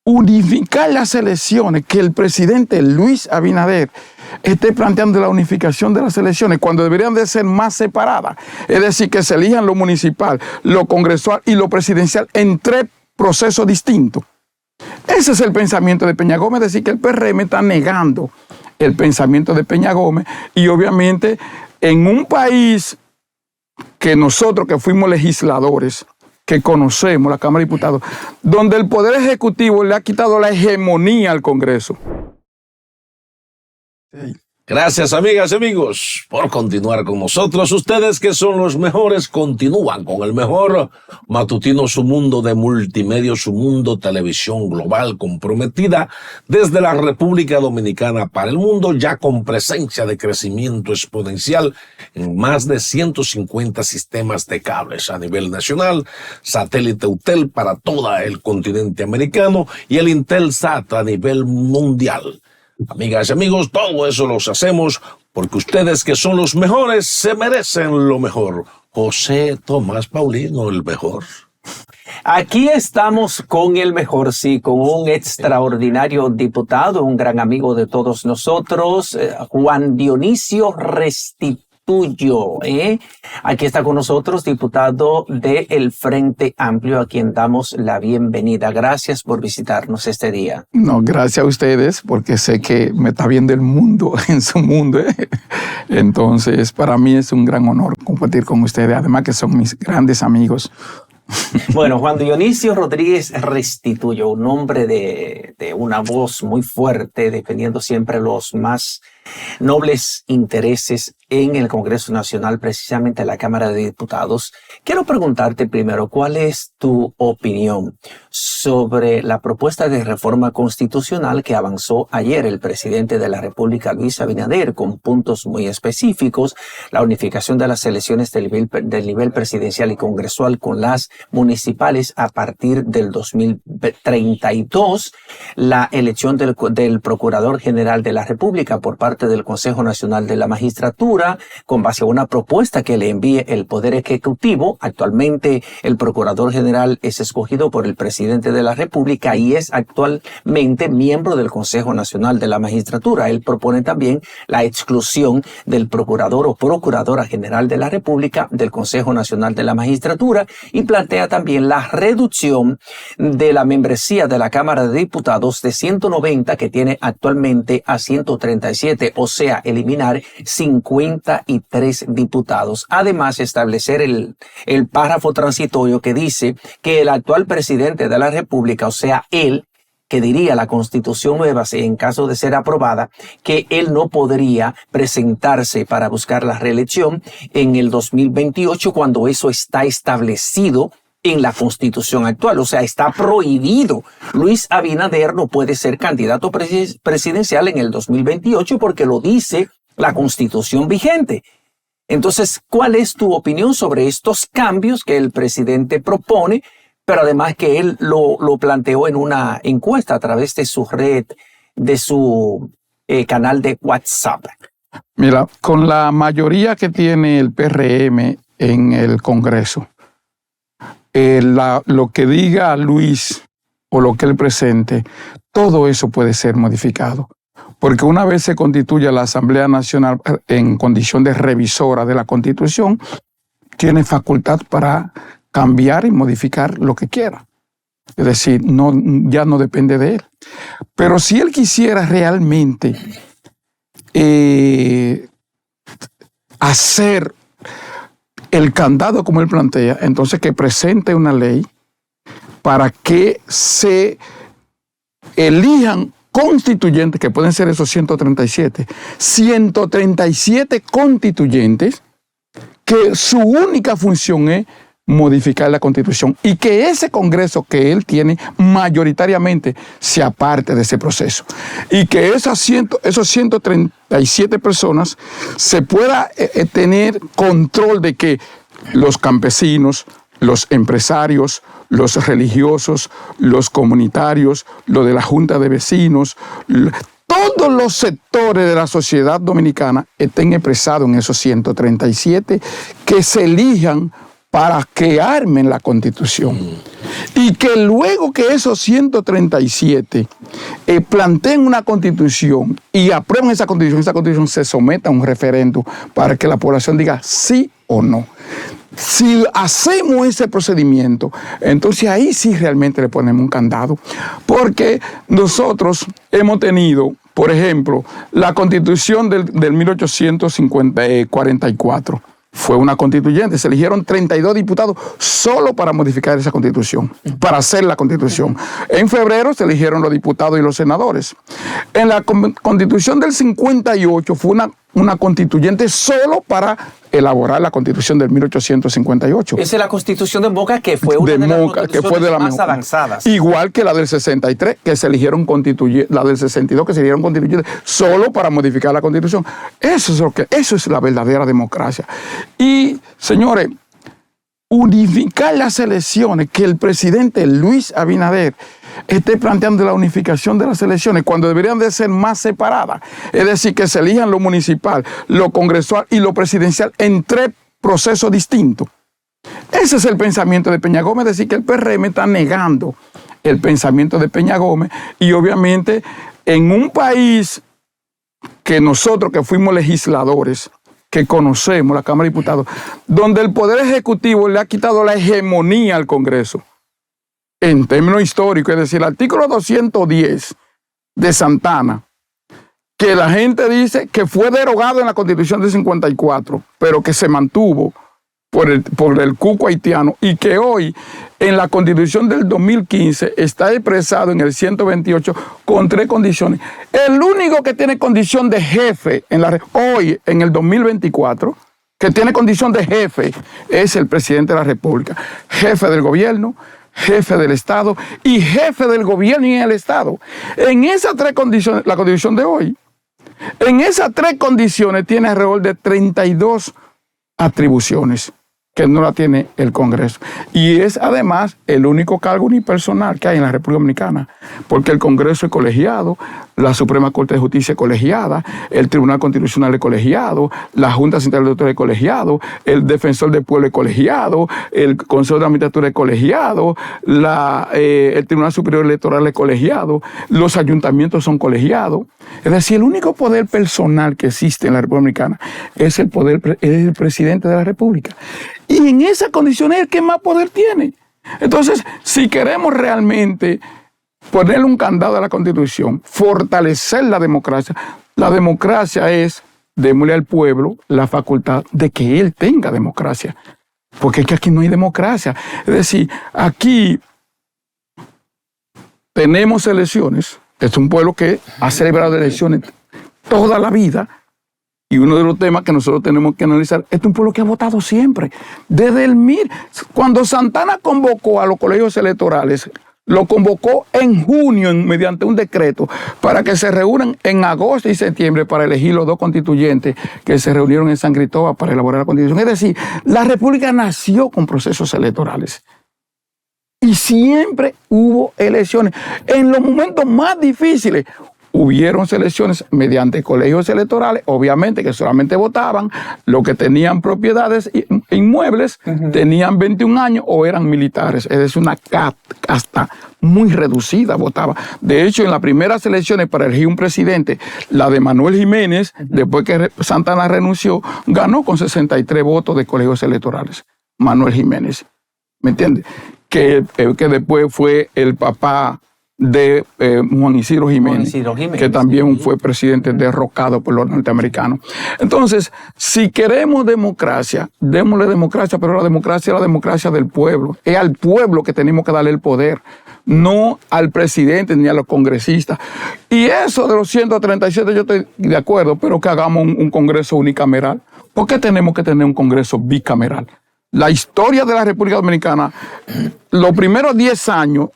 unificar las elecciones, que el presidente Luis Abinader esté planteando la unificación de las elecciones cuando deberían de ser más separadas. Es decir, que se elijan lo municipal, lo congresual y lo presidencial en 3 procesos distintos. Ese es el pensamiento de Peña Gómez, es decir, que el PRM está negando el pensamiento de Peña Gómez y obviamente en un país que nosotros que fuimos legisladores, que conocemos, la Cámara de Diputados, donde el Poder Ejecutivo le ha quitado la hegemonía al Congreso. Gracias, amigas y amigos, por continuar con nosotros. Ustedes que son los mejores, continúan con el mejor matutino Su Mundo de Multimedia, Su Mundo Televisión Global, comprometida desde la República Dominicana para el mundo, ya con presencia de crecimiento exponencial en más de 150 sistemas de cables a nivel nacional, satélite UTEL para todo el continente americano y el Intelsat a nivel mundial. Amigas y amigos, todo eso los hacemos porque ustedes que son los mejores se merecen lo mejor. José Tomás Paulino, el mejor. Aquí estamos con el mejor, sí, con un extraordinario diputado, un gran amigo de todos nosotros, Juan Dionisio Restituyo. Aquí está con nosotros, diputado del Frente Amplio, a quien damos la bienvenida. Gracias por visitarnos este día. No, gracias a ustedes, porque sé que me está viendo el mundo en su mundo. Entonces, para mí es un gran honor compartir con ustedes, además que son mis grandes amigos. Bueno, Juan Dionisio Rodríguez Restituyo, un hombre de una voz muy fuerte, defendiendo siempre los más nobles intereses en el Congreso Nacional, precisamente en la Cámara de Diputados. Quiero preguntarte primero, ¿cuál es tu opinión sobre la propuesta de reforma constitucional que avanzó ayer el presidente de la República, Luis Abinader, con puntos muy específicos, la unificación de las elecciones del nivel presidencial y congresual con las municipales a partir del 2032, la elección del Procurador General de la República por parte del Consejo Nacional de la Magistratura, con base a una propuesta que le envíe el Poder Ejecutivo. Actualmente el Procurador General es escogido por el Presidente de la República y es actualmente miembro del Consejo Nacional de la Magistratura. Él propone también la exclusión del Procurador o Procuradora General de la República del Consejo Nacional de la Magistratura y plantea también la reducción de la membresía de la Cámara de Diputados de 190 que tiene actualmente a 137, o sea, eliminar 53 diputados. Además, establecer el párrafo transitorio que dice que el actual presidente de la República, o sea, él, que diría la Constitución nueva, en caso de ser aprobada, que él no podría presentarse para buscar la reelección en el 2028 cuando eso está establecido en la Constitución actual. O sea, está prohibido. Luis Abinader no puede ser candidato presidencial en el 2028 porque lo dice la Constitución vigente. Entonces, ¿cuál es tu opinión sobre estos cambios que el presidente propone, pero además que él lo planteó en una encuesta a través de su red, de su canal de WhatsApp? Mira, con la mayoría que tiene el PRM en el Congreso, lo que diga Luis o lo que él presente, todo eso puede ser modificado. Porque una vez se constituya la Asamblea Nacional en condición de revisora de la Constitución, tiene facultad para cambiar y modificar lo que quiera. Es decir, ya no depende de él. Pero si él quisiera realmente hacer el candado como él plantea, entonces que presente una ley para que se elijan constituyentes, que pueden ser esos 137 constituyentes, que su única función es modificar la Constitución y que ese Congreso que él tiene mayoritariamente se aparte de ese proceso y que esos 137 personas se pueda tener control de que los campesinos, los empresarios, los religiosos, los comunitarios, lo de la Junta de Vecinos, todos los sectores de la sociedad dominicana estén expresados en esos 137 que se elijan para que armen la Constitución. Y que luego que esos 137 planteen una Constitución y aprueben esa Constitución se someta a un referéndum para que la población diga sí o no. Si hacemos ese procedimiento, entonces ahí sí realmente le ponemos un candado. Porque nosotros hemos tenido, por ejemplo, la Constitución del 1844. Fue una constituyente, se eligieron 32 diputados solo para modificar esa Constitución, para hacer la Constitución. En febrero se eligieron los diputados y los senadores. En la Constitución del 58 fue una constituyente solo para elaborar la Constitución del 1858. Esa es la Constitución de Moca, que fue una de las constituciones más avanzadas. Igual que la del 63, que se eligieron la del 62, que se eligieron constituyentes solo para modificar la Constitución. Eso es la verdadera democracia. Y, señores, unificar las elecciones, que el presidente Luis Abinader esté planteando la unificación de las elecciones cuando deberían de ser más separadas. Es decir, que se elijan lo municipal, lo congresual y lo presidencial en 3 procesos distintos. Ese es el pensamiento de Peña Gómez, es decir, que el PRM está negando el pensamiento de Peña Gómez y obviamente en un país que nosotros que fuimos legisladores, que conocemos la Cámara de Diputados, donde el Poder Ejecutivo le ha quitado la hegemonía al Congreso, en términos históricos, es decir, el artículo 210 de Santana, que la gente dice que fue derogado en la Constitución de 54, pero que se mantuvo por el cuco haitiano y que hoy en la Constitución del 2015 está expresado en el 128 con 3 condiciones. El único que tiene condición de jefe hoy en el 2024, que tiene condición de jefe, es el presidente de la República, jefe del gobierno, jefe del Estado y jefe del gobierno y el Estado. En esas 3 condiciones, la Constitución de hoy, en esas 3 condiciones tiene alrededor de 32 atribuciones que no la tiene el Congreso. Y es además el único cargo unipersonal que hay en la República Dominicana, porque el Congreso es colegiado, la Suprema Corte de Justicia es colegiada, el Tribunal Constitucional es colegiado, la Junta Central de Autoridad es colegiado, el Defensor del Pueblo es colegiado, el Consejo de la Magistratura es colegiado, el Tribunal Superior Electoral es colegiado, los ayuntamientos son colegiados. Es decir, el único poder personal que existe en la República Dominicana es el presidente de la República. Y en esa condición es el que más poder tiene. Entonces, si queremos realmente ponerle un candado a la Constitución, fortalecer la democracia es démosle al pueblo la facultad de que él tenga democracia. Porque es que aquí no hay democracia. Es decir, aquí tenemos elecciones. Es un pueblo que ha celebrado elecciones toda la vida. Y uno de los temas que nosotros tenemos que analizar, es un pueblo que ha votado siempre. Desde el cuando Santana convocó a los colegios electorales, lo convocó en junio mediante un decreto para que se reúnan en agosto y septiembre para elegir los 2 constituyentes que se reunieron en San Cristóbal para elaborar la Constitución. Es decir, la República nació con procesos electorales. Y siempre hubo elecciones. En los momentos más difíciles, hubieron elecciones mediante colegios electorales, obviamente que solamente votaban los que tenían propiedades inmuebles, tenían 21 años o eran militares. Es decir, una casta muy reducida votaba. De hecho, en las primeras elecciones para elegir un presidente, la de Manuel Jiménez, después que Santana renunció, ganó con 63 votos de colegios electorales. Manuel Jiménez. ¿Me entiendes? Que después fue el papá de Juan Isidro Jiménez, que también fue presidente derrocado por los norteamericanos. Entonces, si queremos democracia, démosle democracia, pero la democracia es la democracia del pueblo. Es al pueblo que tenemos que darle el poder, no al presidente ni a los congresistas. Y eso de los 137 yo estoy de acuerdo, pero que hagamos un congreso unicameral. ¿Por qué tenemos que tener un congreso bicameral? La historia de la República Dominicana, los primeros 10 años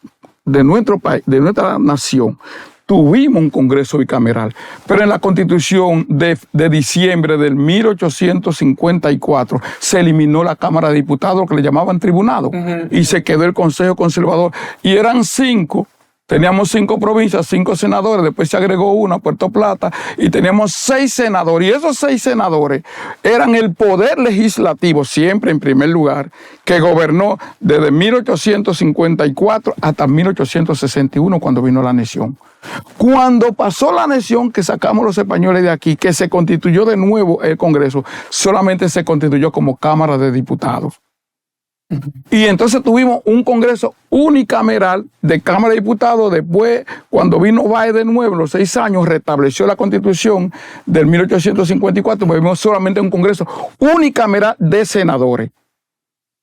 de nuestro país, de nuestra nación, tuvimos un Congreso bicameral, pero en la Constitución de diciembre del 1854 se eliminó la Cámara de Diputados, lo que le llamaban tribunado, y se quedó el Consejo Conservador, y eran 5 Teníamos 5 provincias, 5 senadores, después se agregó una, Puerto Plata, y teníamos 6 senadores. Y esos 6 senadores eran el poder legislativo, siempre en primer lugar, que gobernó desde 1854 hasta 1861, cuando vino la anexión. Cuando pasó la anexión, que sacamos los españoles de aquí, que se constituyó de nuevo el Congreso, solamente se constituyó como Cámara de Diputados. Y entonces tuvimos un Congreso unicameral de Cámara de Diputados. Después, cuando vino Báez de nuevo, en los 6 años, restableció la Constitución del 1854, tuvimos solamente un Congreso unicameral de senadores.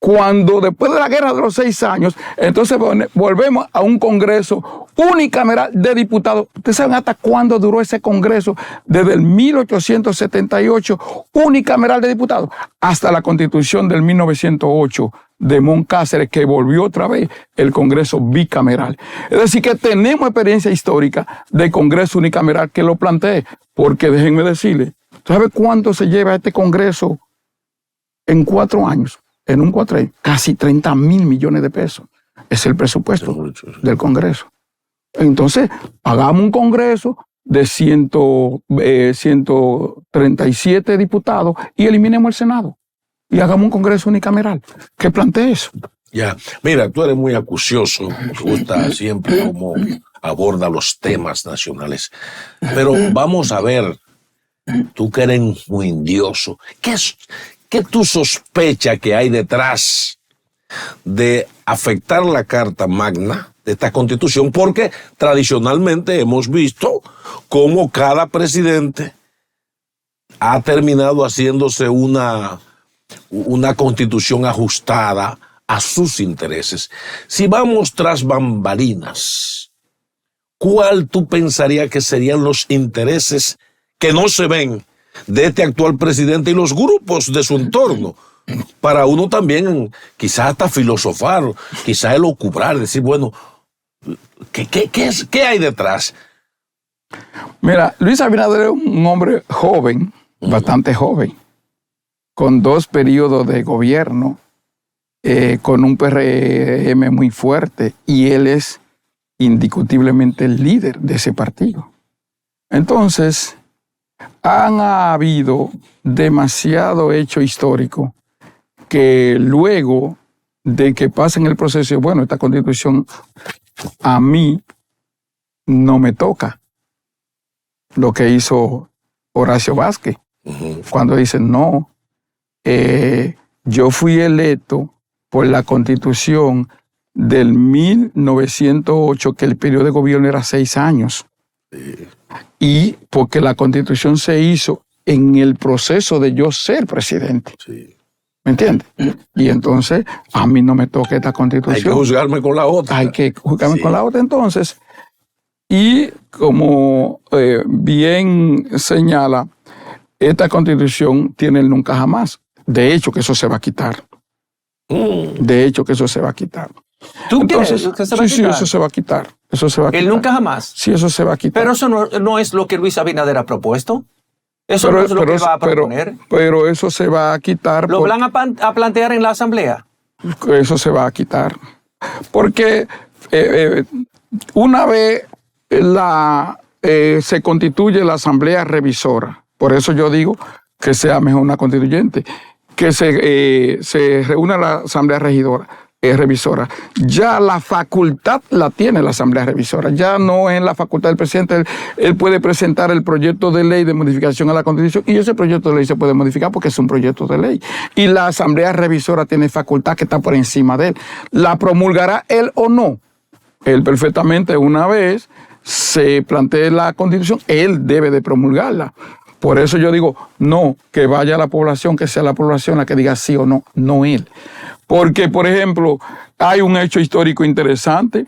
Cuando después de la guerra de los 6 años, entonces volvemos a un Congreso unicameral de diputados. ¿Ustedes saben hasta cuándo duró ese Congreso? Desde el 1878, unicameral de diputados, hasta la Constitución del 1908 de Moncáceres, que volvió otra vez el Congreso bicameral. Es decir, que tenemos experiencia histórica de Congreso unicameral que lo planteé, porque déjenme decirles, ¿sabe cuánto se lleva este Congreso en 4 años? En un cuatrenio, casi 30,000 millones de pesos. Es el presupuesto del Congreso. Entonces, hagamos un Congreso de 137 diputados y eliminemos el Senado. Y hagamos un Congreso unicameral que plantee eso. Ya, mira, tú eres muy acucioso, me gusta siempre cómo aborda los temas nacionales. Pero vamos a ver, tú que eres muy indioso, ¿qué tú sospechas que hay detrás de afectar la Carta Magna de esta Constitución? Porque tradicionalmente hemos visto cómo cada presidente ha terminado haciéndose una Constitución ajustada a sus intereses. Si vamos tras bambalinas, ¿cuál tú pensarías que serían los intereses que no se ven de este actual presidente y los grupos de su entorno? Para uno también quizás hasta filosofar, quizás elucubrar, decir, bueno, ¿qué hay detrás? Mira, Luis Abinader es un hombre joven, bastante joven, con 2 periodos de gobierno, con un PRM muy fuerte, y él es indiscutiblemente el líder de ese partido. Entonces, han habido demasiado hecho histórico que luego de que pasen el proceso, bueno, esta Constitución a mí no me toca. Lo que hizo Horacio Vázquez, cuando dice, no, yo fui electo por la Constitución del 1908, que el periodo de gobierno era 6 años. Y porque la Constitución se hizo en el proceso de yo ser presidente. Sí. ¿Me entiendes? Y entonces a mí no me toca esta Constitución. Hay que juzgarme con la otra. Hay que juzgarme con la otra entonces. Y como bien señala, esta Constitución tiene el nunca jamás. De hecho, que eso se va a quitar. De hecho, que eso se va a quitar. ¿Tú entonces, crees que se va a quitar? Sí, eso se va a quitar. Eso se va a quitar. ¿El nunca jamás? Sí, eso se va a quitar. Pero eso no es lo que Luis Abinader ha propuesto. Eso no es lo que va a proponer. Pero eso se va a quitar. ¿Lo van a plantear en la Asamblea? Eso se va a quitar. Porque una vez se constituye la Asamblea Revisora, por eso yo digo que sea mejor una constituyente, que se reúna la Asamblea Revisora. Ya la facultad la tiene la Asamblea Revisora, ya no es la facultad del presidente. Él puede presentar el proyecto de ley de modificación a la Constitución y ese proyecto de ley se puede modificar porque es un proyecto de ley. Y la Asamblea Revisora tiene facultad que está por encima de él. ¿La promulgará él o no? Él perfectamente, una vez se plantee la Constitución, él debe de promulgarla. Por eso yo digo, no, que vaya la población, que sea la población la que diga sí o no, no él. Porque, por ejemplo, hay un hecho histórico interesante.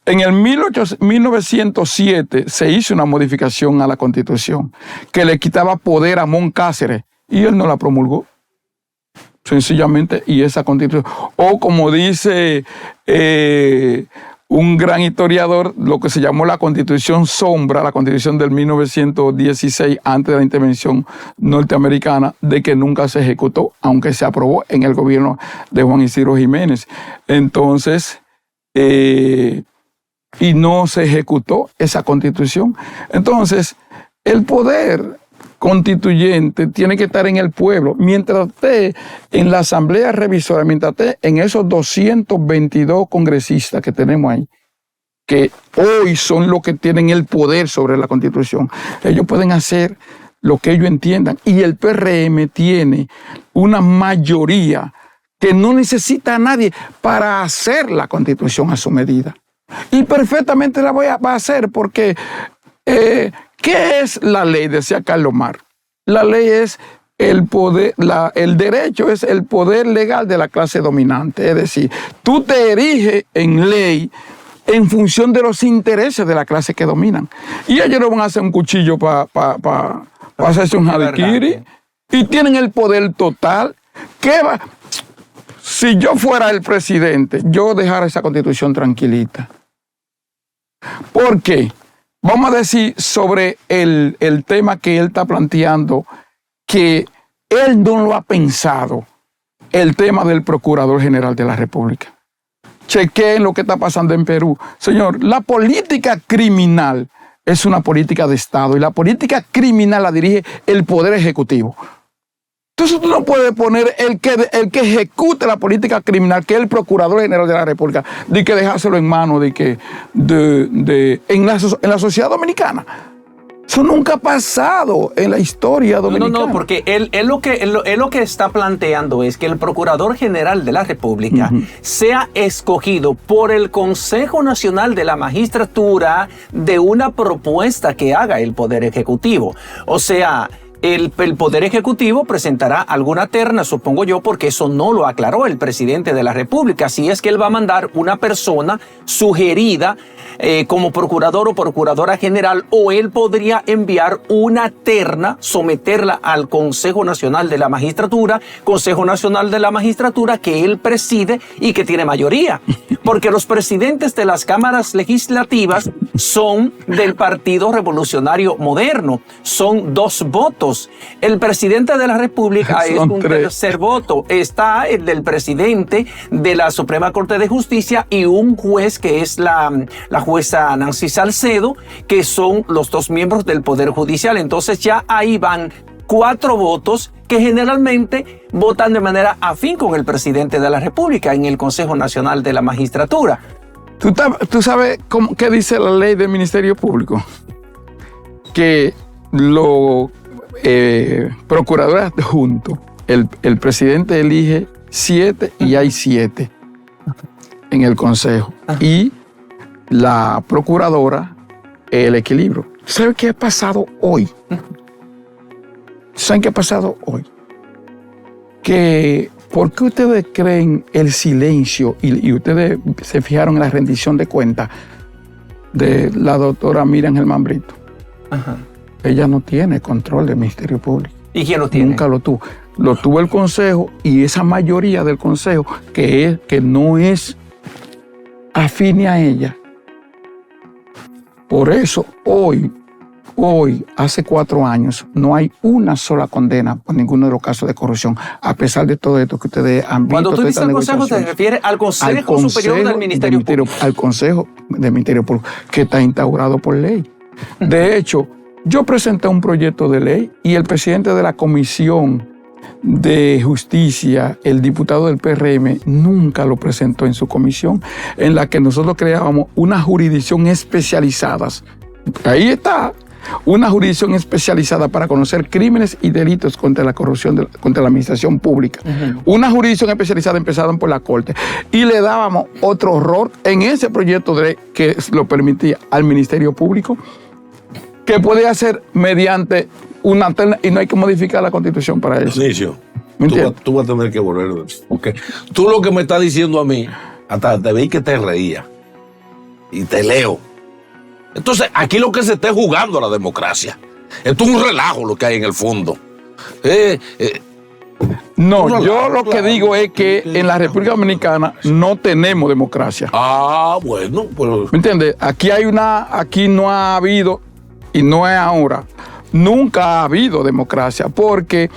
En el 1907 se hizo una modificación a la Constitución que le quitaba poder a Moncáceres y él no la promulgó. Sencillamente, y esa Constitución. O como dice un gran historiador, lo que se llamó la Constitución Sombra, la Constitución del 1916, antes de la intervención norteamericana, de que nunca se ejecutó, aunque se aprobó en el gobierno de Juan Isidro Jiménez. Entonces, y no se ejecutó esa constitución. Entonces, el poder constituyente tiene que estar en el pueblo. Mientras esté en la Asamblea Revisora, mientras esté en esos 222 congresistas que tenemos ahí, que hoy son los que tienen el poder sobre la Constitución, ellos pueden hacer lo que ellos entiendan. Y el PRM tiene una mayoría que no necesita a nadie para hacer la Constitución a su medida. Y perfectamente la va a hacer porque, ¿qué es la ley? Decía Carlos Marx. La ley es el poder, el derecho es el poder legal de la clase dominante. Es decir, tú te eriges en ley en función de los intereses de la clase que dominan. Y ellos no van a hacer un cuchillo para hacerse un harakiri. Y tienen el poder total. ¿Qué va? Si yo fuera el presidente, yo dejara esa constitución tranquilita. ¿Por qué? Vamos a decir sobre el tema que él está planteando, que él no lo ha pensado, el tema del Procurador General de la República. Chequeen lo que está pasando en Perú. Señor, la política criminal es una política de Estado y la política criminal la dirige el Poder Ejecutivo. Entonces tú no puedes poner el que ejecute la política criminal, que es el Procurador General de la República, de que dejárselo en manos en la sociedad dominicana. Eso nunca ha pasado en la historia dominicana. No, porque él lo que está planteando es que el Procurador General de la República sea escogido por el Consejo Nacional de la Magistratura de una propuesta que haga el Poder Ejecutivo. O sea, el Poder Ejecutivo presentará alguna terna, supongo yo, porque eso no lo aclaró el presidente de la República. Si es que él va a mandar una persona sugerida como procurador o procuradora general, o él podría enviar una terna, someterla al Consejo Nacional de la Magistratura que él preside y que tiene mayoría. Porque los presidentes de las cámaras legislativas son del Partido Revolucionario Moderno. Son 2 votos. El presidente de la República es un 3. tercer voto. Está el del presidente de la Suprema Corte de Justicia y un juez que es la jueza Nancy Salcedo, que son los 2 miembros del Poder Judicial. Entonces ya ahí van 4 votos que generalmente votan de manera afín con el presidente de la República en el Consejo Nacional de la Magistratura. ¿Tú sabes qué dice la ley del Ministerio Público? Que los procuradores adjuntos, el presidente elige 7 y hay 7 en el Consejo. Y la procuradora, el equilibrio. ¿Saben qué ha pasado hoy? ¿Saben qué ha pasado hoy? Que, ¿por qué ustedes creen el silencio y ustedes se fijaron en la rendición de cuentas de la doctora Miriam Germán Brito? Ajá. Ella no tiene control del Ministerio Público. ¿Y quién lo tiene? Nunca lo tuvo. Lo tuvo el Consejo y esa mayoría del Consejo que no es afín a ella. Por eso hoy, hace 4 años, no hay una sola condena por ninguno de los casos de corrupción, a pesar de todo esto que ustedes han visto. Cuando tú dices el Consejo, te refieres al Consejo Superior del Ministerio Público. Al Consejo del Ministerio Público, que está instaurado por ley. De hecho, yo presenté un proyecto de ley y el presidente de la Comisión de Justicia, el diputado del PRM, nunca lo presentó en su comisión, en la que nosotros creábamos una jurisdicción especializada. Ahí está, una jurisdicción especializada para conocer crímenes y delitos contra la corrupción, contra la administración pública. Una jurisdicción especializada empezada por la Corte. Y le dábamos otro rol en ese proyecto de ley que lo permitía al Ministerio Público, que puede hacer mediante una terna y no hay que modificar la Constitución para eso. Inicio, tú vas a tener que volver. Porque tú lo que me estás diciendo a mí, hasta te veí que te reía. Y te leo. Entonces, aquí lo que se está jugando la democracia. Esto es un relajo lo que hay en el fondo. No, yo lo que digo es que en la República Dominicana no tenemos democracia. Ah, bueno. Pues, ¿me entiendes? Aquí no ha habido, y no es ahora, nunca ha habido democracia, porque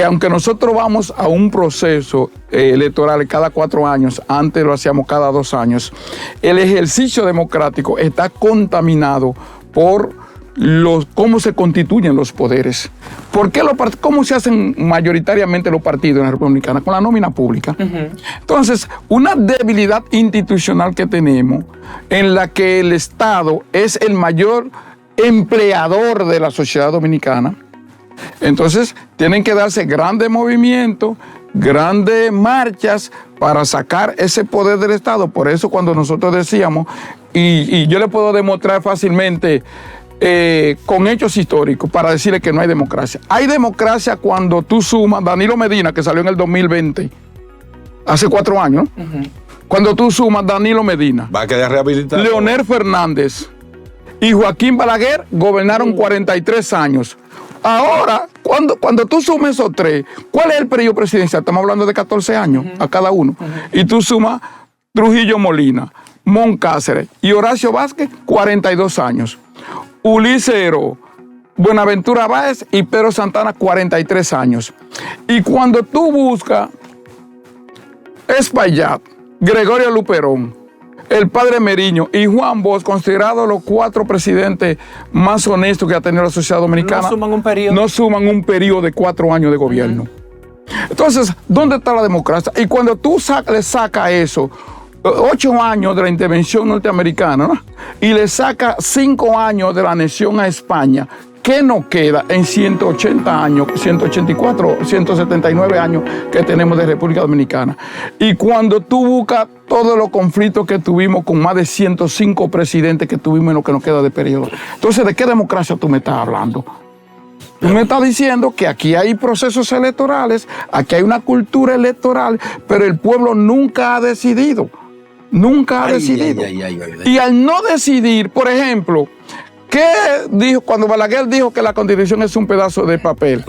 aunque nosotros vamos a un proceso electoral cada 4 años, antes lo hacíamos cada 2 años, el ejercicio democrático está contaminado por cómo se constituyen los poderes. ¿Cómo se hacen mayoritariamente los partidos en la República Dominicana? Con la nómina pública. Entonces, una debilidad institucional que tenemos en la que el Estado es el mayor empleador de la sociedad dominicana. Entonces, tienen que darse grandes movimientos, grandes marchas para sacar ese poder del Estado. Por eso cuando nosotros decíamos, y yo le puedo demostrar fácilmente con hechos históricos para decirle que no hay democracia. Hay democracia cuando tú sumas Danilo Medina, que salió en el 2020, hace 4 años, ¿no? Cuando tú sumas Danilo Medina, va a quedar rehabilitado. Leonel Fernández y Joaquín Balaguer gobernaron 43 años. Ahora, cuando tú sumas esos 3, ¿cuál es el periodo presidencial? Estamos hablando de 14 años a cada uno. Y tú sumas Trujillo Molina, Moncáceres y Horacio Vázquez, 42 años. Ulises Heró, Buenaventura Báez y Pedro Santana, 43 años. Y cuando tú buscas Espaillat, Gregorio Luperón, el padre Meriño y Juan Bosch, considerados los 4 presidentes más honestos que ha tenido la sociedad dominicana, no suman un periodo de 4 años de gobierno. Entonces, ¿dónde está la democracia? Y cuando tú le sacas eso, 8 años de la intervención norteamericana, ¿no? Y le saca 5 años de la anexión a España, ¿qué nos queda en 180 años, 184, 179 años que tenemos de República Dominicana? Y cuando tú buscas todos los conflictos que tuvimos con más de 105 presidentes que tuvimos en lo que nos queda de periodo, entonces, ¿de qué democracia tú me estás hablando? Tú me estás diciendo que aquí hay procesos electorales, aquí hay una cultura electoral, pero el pueblo nunca ha decidido. Nunca ha decidido. Y al no decidir, por ejemplo, ¿qué dijo cuando Balaguer dijo que la Constitución es un pedazo de papel?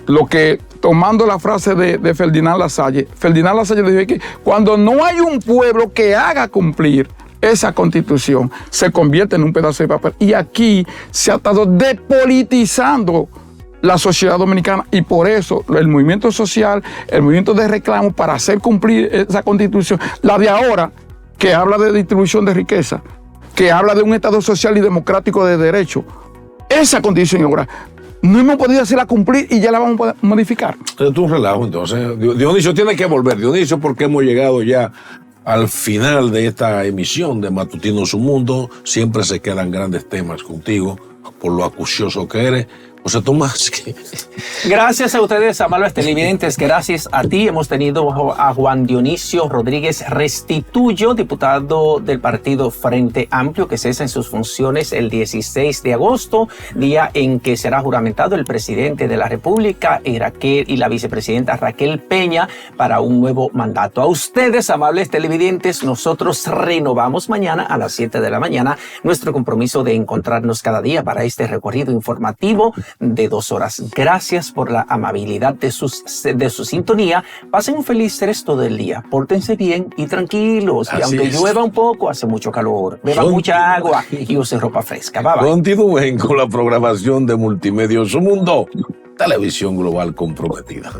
Lo que, tomando la frase de Ferdinand Lasalle dijo que cuando no hay un pueblo que haga cumplir esa Constitución, se convierte en un pedazo de papel. Y aquí se ha estado depolitizando la sociedad dominicana, y por eso el movimiento social, el movimiento de reclamo para hacer cumplir esa Constitución, la de ahora, que habla de distribución de riqueza, que habla de un Estado social y democrático de derecho, esa Constitución ahora no hemos podido hacerla cumplir y ya la vamos a modificar. Es un relajo, entonces. Dionisio tiene que volver. Dionisio, porque hemos llegado ya al final de esta emisión de Matutino Su Mundo. Siempre se quedan grandes temas contigo, por lo acucioso que eres. José Tomás. Gracias a ustedes, amables televidentes. Gracias a ti. Hemos tenido a Juan Dionisio Rodríguez Restituyo, diputado del partido Frente Amplio, que cesa en sus funciones el 16 de agosto, día en que será juramentado el presidente de la República y la vicepresidenta Raquel Peña para un nuevo mandato. A ustedes, amables televidentes, nosotros renovamos mañana a las 7 de la mañana nuestro compromiso de encontrarnos cada día para este recorrido informativo de 2 horas. Gracias por la amabilidad de su sintonía. Pasen un feliz resto del día. Pórtense bien y tranquilos. Y aunque llueva un poco, hace mucho calor. Beban mucha agua y usen ropa fresca. Bye, bye. Continúen con la programación de Multimedios Su Mundo, televisión global comprometida.